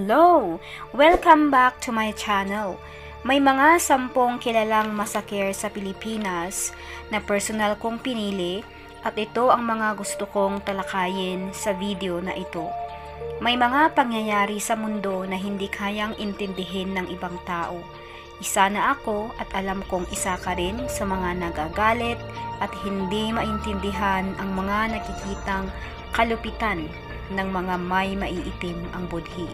Hello! Welcome back to my channel. May mga 10 kilalang massacre sa Pilipinas na personal kong pinili at ito ang mga gusto kong talakayin sa video na ito. May mga pangyayari sa mundo na hindi kayang intindihin ng ibang tao. Isa na ako at alam kong isa ka rin sa mga nagagalit at hindi maintindihan ang mga nakikitang kalupitan ng mga may maiitim ang budhi.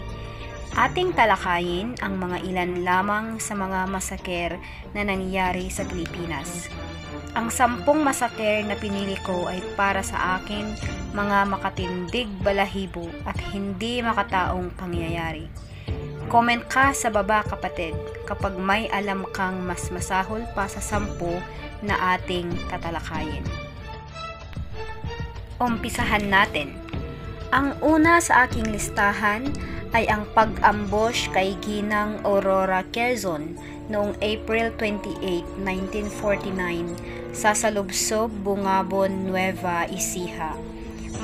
Ating talakayin ang mga ilan lamang sa mga massacre na nangyari sa Pilipinas. Ang 10 massacre na pinili ko ay para sa akin mga makatindig balahibo at hindi makataong pangyayari. Comment ka sa baba kapatid kapag may alam kang mas masahol pa sa 10 na ating tatalakayin. Umpisahan natin. Ang una sa aking listahan ay ang pag-ambush kay Ginang Aurora Quezon noong April 28, 1949 sa Salubsob, Bungabon, Nueva Ecija.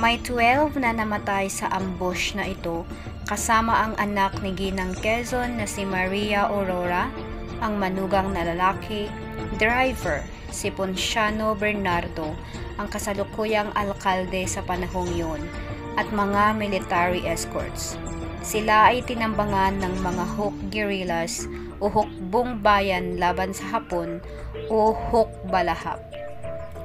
May 12 na namatay sa ambush na ito kasama ang anak ni Ginang Quezon na si Maria Aurora, ang manugang na lalaki, driver si Ponciano Bernardo, ang kasalukuyang alkalde sa panahong yun, at mga military escorts. Sila ay tinambangan ng mga Huk guerrillas o hukbong bayan laban sa Hapon o Huk Balahap.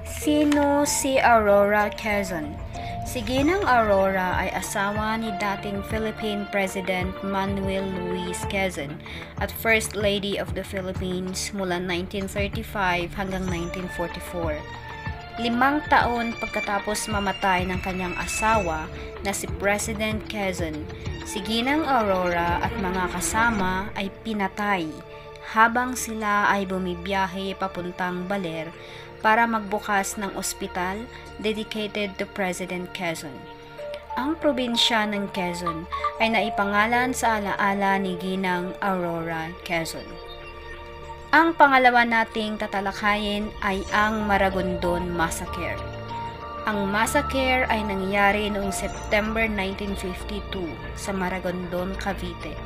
Sino si Aurora Quezon? Si Ginang Aurora ay asawa ni dating Philippine President Manuel Luis Quezon at First Lady of the Philippines mula 1935 hanggang 1944. 5 taon pagkatapos mamatay ng kanyang asawa na si President Quezon, si Ginang Aurora at mga kasama ay pinatay habang sila ay bumibiyahe papuntang Baler para magbukas ng ospital dedicated to President Quezon. Ang probinsya ng Quezon ay naipangalan sa alaala ni Ginang Aurora Quezon. Ang pangalawa nating tatalakayin ay ang Maragondon Massacre. Ang massacre ay nangyari noong September 1952 sa Maragondon, Cavite.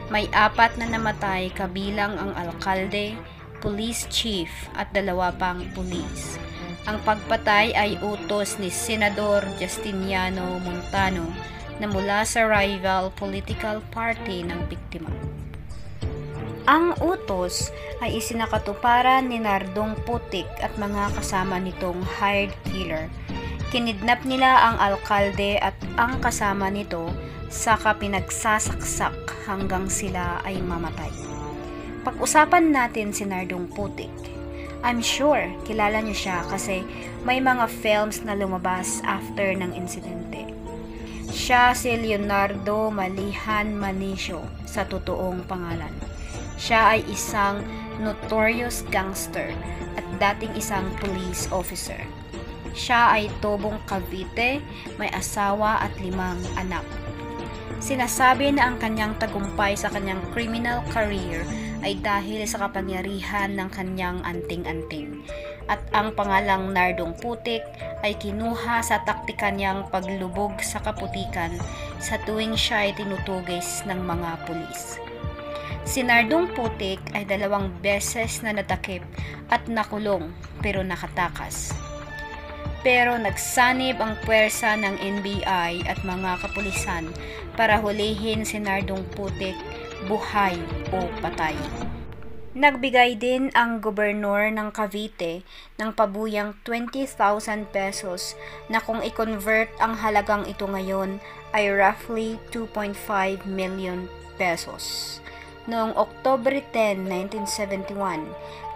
May 4 na namatay kabilang ang alkalde, police chief at 2 pang pulis. Ang pagpatay ay utos ni Senador Justiniano Montano na mula sa rival political party ng biktima. Ang utos ay isinakatuparan ni Nardong Putik at mga kasama nitong hired killer. Kinidnap nila ang alkalde at ang kasama nito saka pinagsasaksak hanggang sila ay mamatay. Pag-usapan natin si Nardong Putik. I'm sure kilala niyo siya kasi may mga films na lumabas after ng insidente. Siya si Leonardo Malihan Manisio sa totoong pangalan. Siya ay isang notorious gangster at dating isang police officer. Siya ay tobong Cavite, may asawa at 5 anak. Sinasabi na ang kanyang tagumpay sa kanyang criminal career ay dahil sa kapangyarihan ng kanyang anting-anting. At ang pangalang Nardong Putik ay kinuha sa taktika niyang paglubog sa kaputikan sa tuwing siya ay tinutugis ng mga pulis. Si Nardong Putik ay 2 beses na natakip at nakulong pero nakatakas. Pero nagsanib ang puwersa ng NBI at mga kapulisan para hulihin si Nardong Putik buhay o patay. Nagbigay din ang gobernador ng Cavite ng pabuyang 20,000 pesos na kung i-convert ang halagang ito ngayon ay roughly 2.5 million pesos. Noong Oktubre 10, 1971,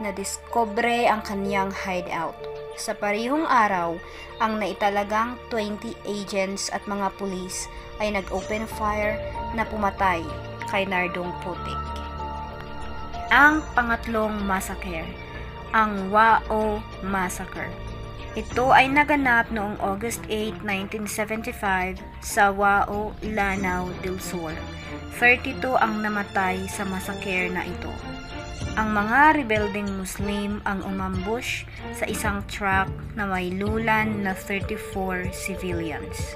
nadiskubre ang kanyang hideout. Sa parehong araw, ang naitalagang 20 agents at mga pulis ay nag-open fire na pumatay kay Nardong Putik. Ang pangatlong massacre, ang Wao Massacre. Ito ay naganap noong August 8, 1975 sa Wao, Lanao del Sur. 32 ang namatay sa massacre na ito. Ang mga rebelding Muslim ang umambush sa isang truck na may lulan na 34 civilians.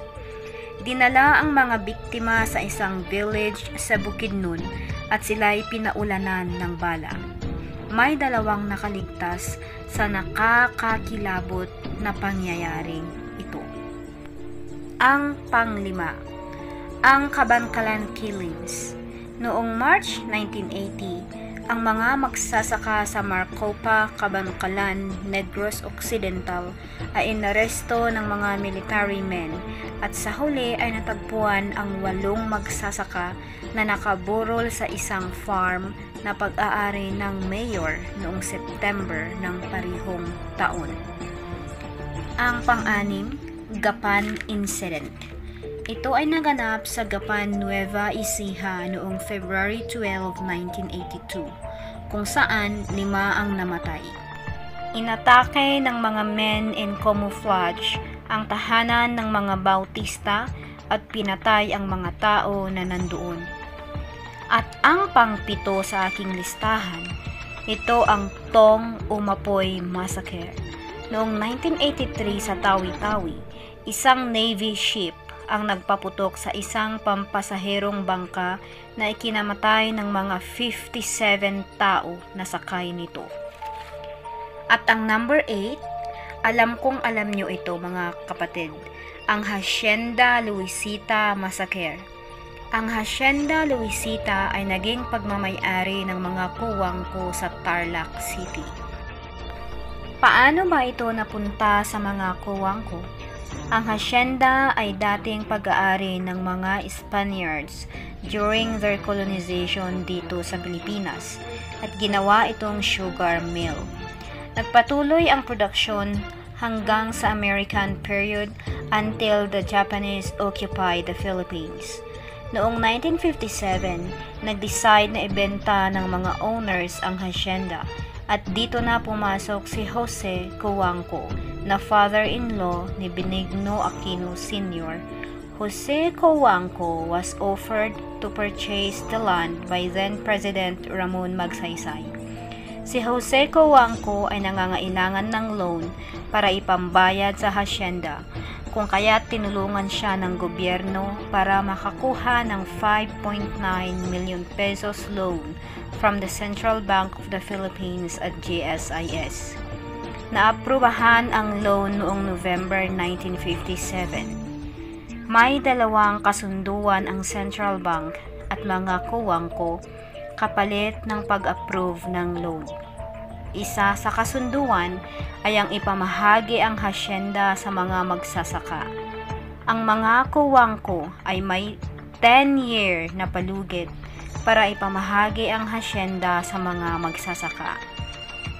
Dinala ang mga biktima sa isang village sa Bukidnon at sila'y pinaulanan ng bala. May 2 nakaligtas sa nakakakilabot na pangyayaring ito. Ang pang-5, ang Kabankalan Killings. Noong March 1980, ang mga magsasaka sa Maricopa, Kabankalan, Negros Occidental ay inaresto ng mga military men at sa huli ay natagpuan ang 8 magsasaka na nakaburol sa isang farm na pag-aari ng mayor noong September ng parehong taon. Ang pang-6, Gapan Incident. Ito ay naganap sa Gapan, Nueva Ecija noong February 12, 1982, kung saan 5 ang namatay. Inatake ng mga men in camouflage ang tahanan ng mga Bautista at pinatay ang mga tao na nandoon. At ang pang-7 sa aking listahan, ito ang Tong Umapoy Massacre. Noong 1983 sa Tawi-Tawi, isang Navy ship ang nagpaputok sa isang pampasaherong bangka na ikinamatay ng mga 57 tao na sakay nito. At ang number 8, alam kong alam nyo ito mga kapatid, ang Hacienda Luisita Massacre. Ang Hacienda Luisita ay naging pagmamay-ari ng mga kuwangko sa Tarlac City. Paano ba ito napunta sa mga kuwangko? Ang hacienda ay dating pag-aari ng mga Spaniards during their colonization dito sa Pilipinas at ginawa itong sugar mill. Nagpatuloy ang produksyon hanggang sa American period until the Japanese occupied the Philippines. Noong 1957, nag-decide na ibenta ng mga owners ang hacienda at dito na pumasok si Jose Cojuangco na father-in-law ni Benigno Aquino Sr. Jose Cojuangco was offered to purchase the land by then-President Ramon Magsaysay. Si Jose Cojuangco ay nangangailangan ng loan para ipambayad sa hacienda, kung kaya tinulungan siya ng gobyerno para makakuha ng 5.9 million pesos loan from the Central Bank of the Philippines at GSIS. Naaprubahan ang loan noong November 1957. May 2 kasunduan ang Central Bank at mga kuwangko kapalit ng pag-approve ng loan. Isa sa kasunduan ay ang ipamahagi ang hacienda sa mga magsasaka. Ang mga kuwangko ay may 10-year na palugit para ipamahagi ang hacienda sa mga magsasaka.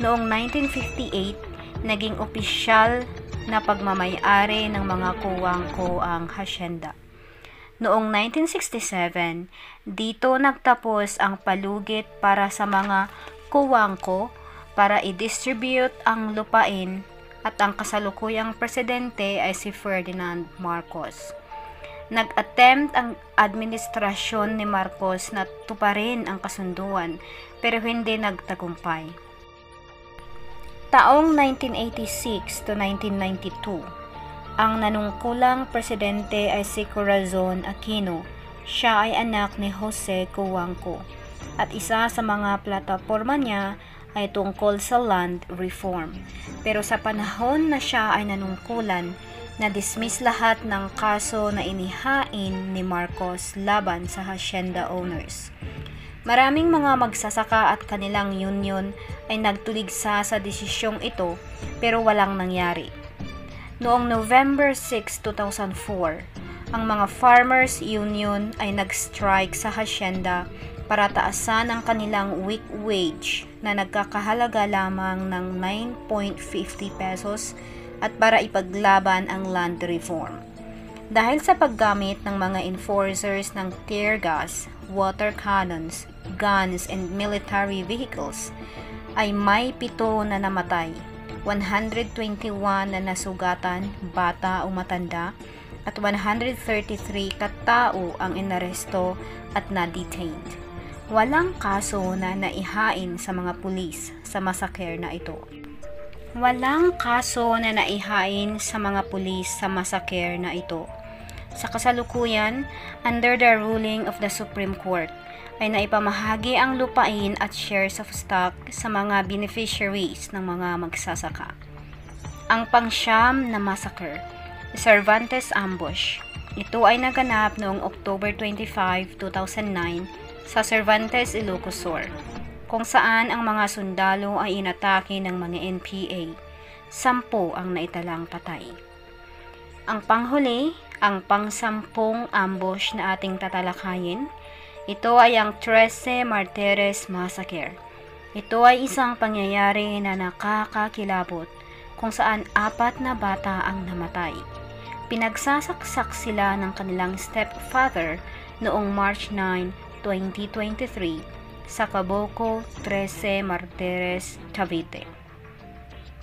Noong 1958, naging opisyal na pagmamay-ari ng mga kuwangko ang hacienda. Noong 1967, dito nagtapos ang palugit para sa mga kuwangko para i-distribute ang lupain at ang kasalukuyang presidente ay si Ferdinand Marcos. Nag-attempt ang administrasyon ni Marcos na tuparin ang kasunduan pero hindi nagtagumpay. Taong 1986 to 1992, ang nanungkulang presidente ay si Corazon Aquino. Siya ay anak ni Jose Cojuangco at isa sa mga plataporma niya ay tungkol sa land reform. Pero sa panahon na siya ay nanungkulan, na-dismiss lahat ng kaso na inihain ni Marcos laban sa hacienda owners. Maraming mga magsasaka at kanilang union ay nagtuligsa sa desisyong ito pero walang nangyari. Noong November 6, 2004, ang mga farmers union ay nag-strike sa hacienda para taasan ang kanilang week wage na nagkakahalaga lamang ng 9.50 pesos at para ipaglaban ang land reform. Dahil sa paggamit ng mga enforcers ng tear gas, water cannons, guns, and military vehicles, ay may 7 na namatay, 121 na nasugatan, bata o matanda, at 133 katao ang inaresto at na-detained. Walang kaso na naihain sa mga pulis sa massacre na ito. Walang kaso na naihain sa mga pulis sa massacre na ito. Sa kasalukuyan, under the ruling of the Supreme Court, ay naipamahagi ang lupain at shares of stock sa mga beneficiaries ng mga magsasaka. Ang pangsyam na massacre, Cervantes Ambush. Ito ay naganap noong October 25, 2009 sa Cervantes, Ilocos Sur, kung saan ang mga sundalo ay inatake ng mga NPA. 10 ang naitalang patay. Ang panghuli, ang pang-10 ambush na ating tatalakayin, ito ay ang 13 Martires Massacre. Ito ay isang pangyayari na nakakakilabot kung saan 4 na bata ang namatay. Pinagsasaksak sila ng kanilang stepfather noong March 9, 2023 sa Caboclo 13 Martires, Cavite.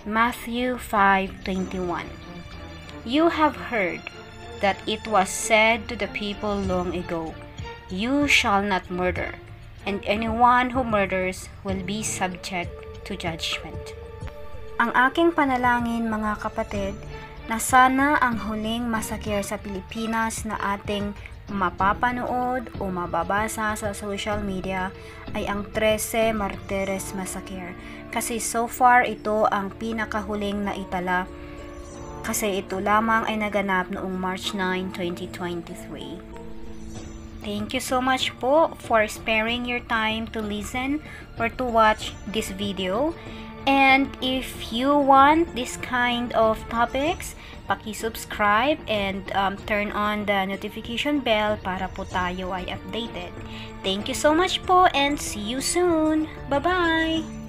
Matthew 5:21. You have heard that it was said to the people long ago, "You shall not murder, and anyone who murders will be subject to judgment." Ang aking panalangin, mga kapatid, na sana ang huling massacre sa Pilipinas na ating mapapanood o mababasa sa social media ay ang 13 Martires Massacre, kasi so far ito ang pinakahuling naitala, kasi ito lamang ay naganap noong March 9, 2023. Thank you so much po for sparing your time to listen or to watch this video. And if you want this kind of topics, paki-subscribe and turn on the notification bell para po tayo ay updated. Thank you so much po and see you soon. Bye-bye!